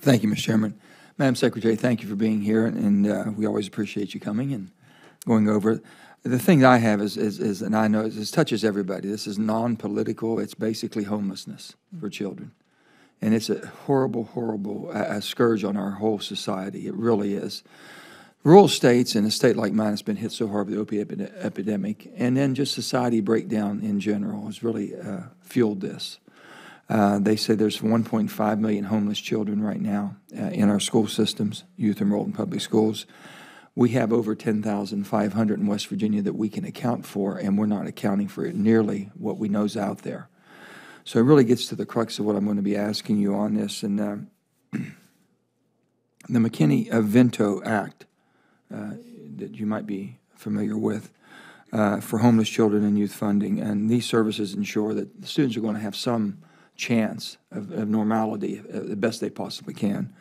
Thank you, Mr. Chairman. Madam Secretary, thank you for being here, and we always appreciate you coming and going over it. The thing that I have is and I know this touches everybody. This is non-political. It's basically homelessness for children. And it's a horrible, horrible scourge on our whole society. It really is. Rural states, and a state like mine has been hit so hard with the opiate epidemic, and then just society breakdown in general has really fueled this. They say there's 1.5 million homeless children right now in our school systems, youth enrolled in public schools. We have over 10,500 in West Virginia that we can account for, and we're not accounting for it nearly what we know is out there. So it really gets to the crux of what I'm going to be asking you on this. And the McKinney-Vento Act that you might be familiar with for homeless children and youth funding, and these services ensure that the students are going to have some chance of normality the best they possibly can.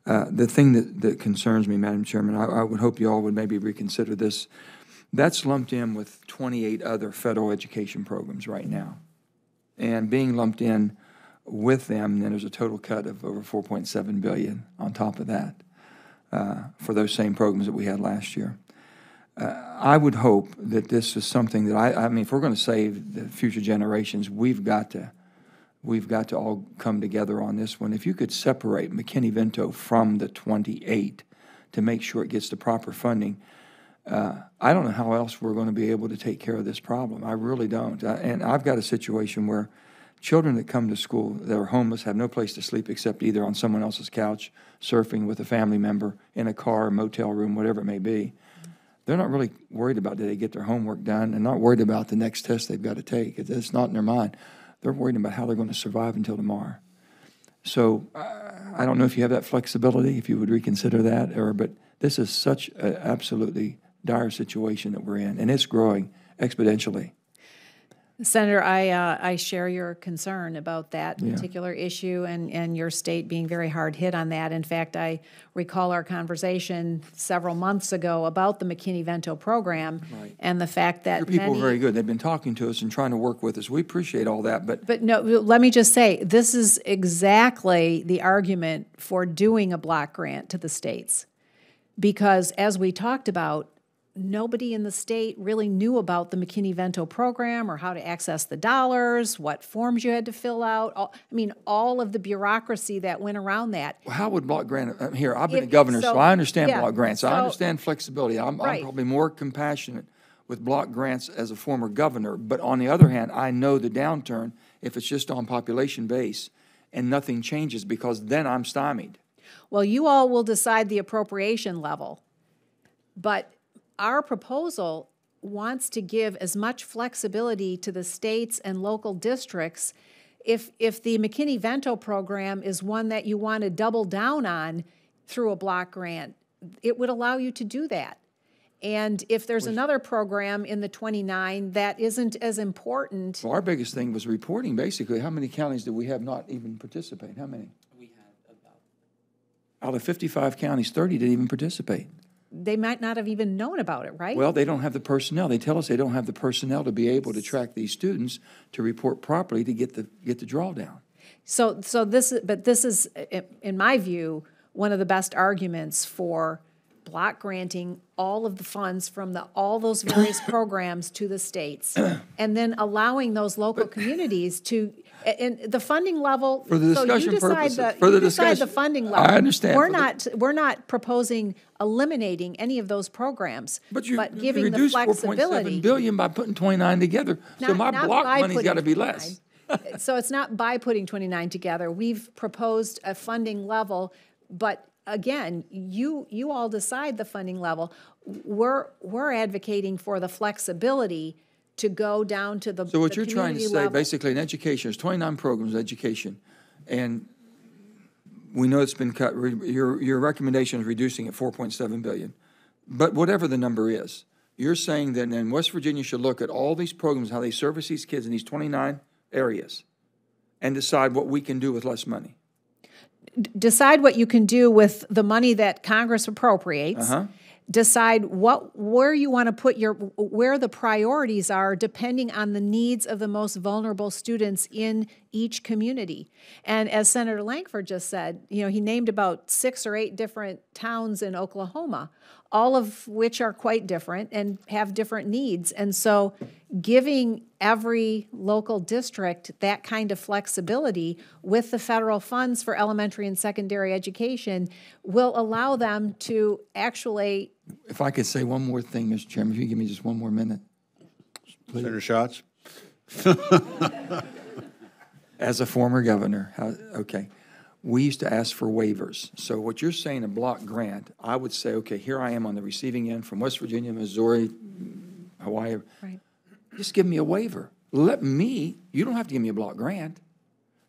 The thing that concerns me, Madam Chairman, I would hope you all would maybe reconsider this. That's lumped in with 28 other federal education programs right now. And being lumped in with them, then there's a total cut of over $4.7 billion on top of that for those same programs that we had last year. I would hope that this is something that I mean, if we're going to save the future generations, we've got to all come together on this one. If you could separate McKinney-Vento from the 28 to make sure it gets the proper funding, I don't know how else we're going to be able to take care of this problem. I really don't. And I've got a situation where children that come to school that are homeless have no place to sleep except either on someone else's couch, surfing with a family member, in a car, motel room, whatever it may be. They're not really worried about do they get their homework done, and not worried about the next test they've got to take. It's not in their mind. They're worried about how they're going to survive until tomorrow. So I don't know if you have that flexibility, if you would reconsider that, but this is such an absolutely dire situation that we're in, and it's growing exponentially. Senator, I share your concern about that particular issue and your state being very hard hit on that. In fact, I recall our conversation several months ago about the McKinney-Vento program and the fact that your people are very good. They've been talking to us and trying to work with us. We appreciate all that. But no, let me just say, this is exactly the argument for doing a block grant to the states. Because as we talked about, nobody in the state really knew about the McKinney-Vento program or how to access the dollars, what forms you had to fill out. All of the bureaucracy that went around that. Well, how would block grant? I've been a governor, so I understand block grants. I understand flexibility. I'm probably more compassionate with block grants as a former governor. But on the other hand, I know the downturn if it's just on population base and nothing changes, because then I'm stymied. Well, you all will decide the appropriation level, but our proposal wants to give as much flexibility to the states and local districts. If the McKinney-Vento program is one that you want to double down on through a block grant, it would allow you to do that. And if there's another program in the 29 that isn't as important. Well, our biggest thing was reporting, basically. How many counties did we have not even participate? How many? We had about. Out of 55 counties, 30 didn't even participate. They might not have even known about it, right? Well, they don't have the personnel. They tell us they don't have the personnel to be able to track these students to report properly to get the drawdown. So this is, in my view, one of the best arguments for block granting all of the funds from all those various programs to the states, and then allowing those local communities to. And the funding level, for the discussion decide the funding level. I understand. We're not proposing eliminating any of those programs, but giving the reduced flexibility. $4.7 billion by putting 29 together. So my block money's got to be less. So it's not by putting 29 together. We've proposed a funding level, but again, you all decide the funding level. We're advocating for the flexibility to go down to the. So what you're trying to say, level. basically, in education, there's 29 programs in education, and we know it's been cut. Your recommendation is reducing it $4.7 billion, but whatever the number is, you're saying that then West Virginia should look at all these programs, how they service these kids in these 29 areas, and decide what we can do with less money. Decide what you can do with the money that Congress appropriates. decide where you want to put where the priorities are depending on the needs of the most vulnerable students in each community. And as Senator Lankford just said, he named about 6 or 8 different towns in Oklahoma, all of which are quite different and have different needs. And so giving every local district that kind of flexibility with the federal funds for elementary and secondary education will allow them to actually... If I could say one more thing, Mr. Chairman, if you give me just one more minute. Please. Senator Schatz? As a former governor, okay, we used to ask for waivers. So what you're saying, a block grant, I would say, okay, here I am on the receiving end from West Virginia, Missouri, Hawaii. Right. Just give me a waiver. You don't have to give me a block grant.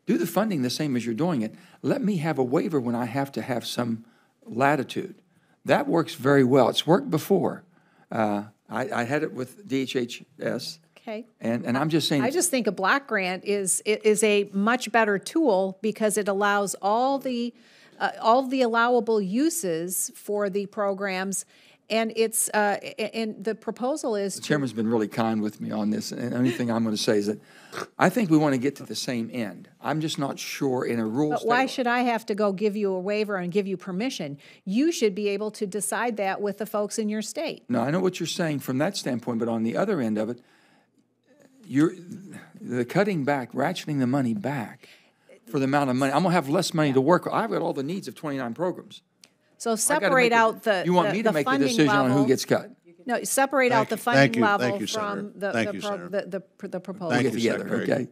Do the funding the same as you're doing it. Let me have a waiver when I have to have some latitude. That works very well. It's worked before. I had it with DHHS. Okay. And I'm just saying. I just think a block grant is a much better tool because it allows all the allowable uses for the programs, and it's and the proposal is. The chairman's been really kind with me on this, and the only thing I'm going to say is that I think we want to get to the same end. I'm just not sure in a rule. But why should I have to go give you a waiver and give you permission? You should be able to decide that with the folks in your state. No, I know what you're saying from that standpoint, but on the other end of it, the cutting back, ratcheting the money back for the amount of money. I'm going to have less money to work with. I've got all the needs of 29 programs. So separate out the You want me to make the decision on who gets cut? No, separate out the funding level from the proposal. Thank you, We'll get together, okay?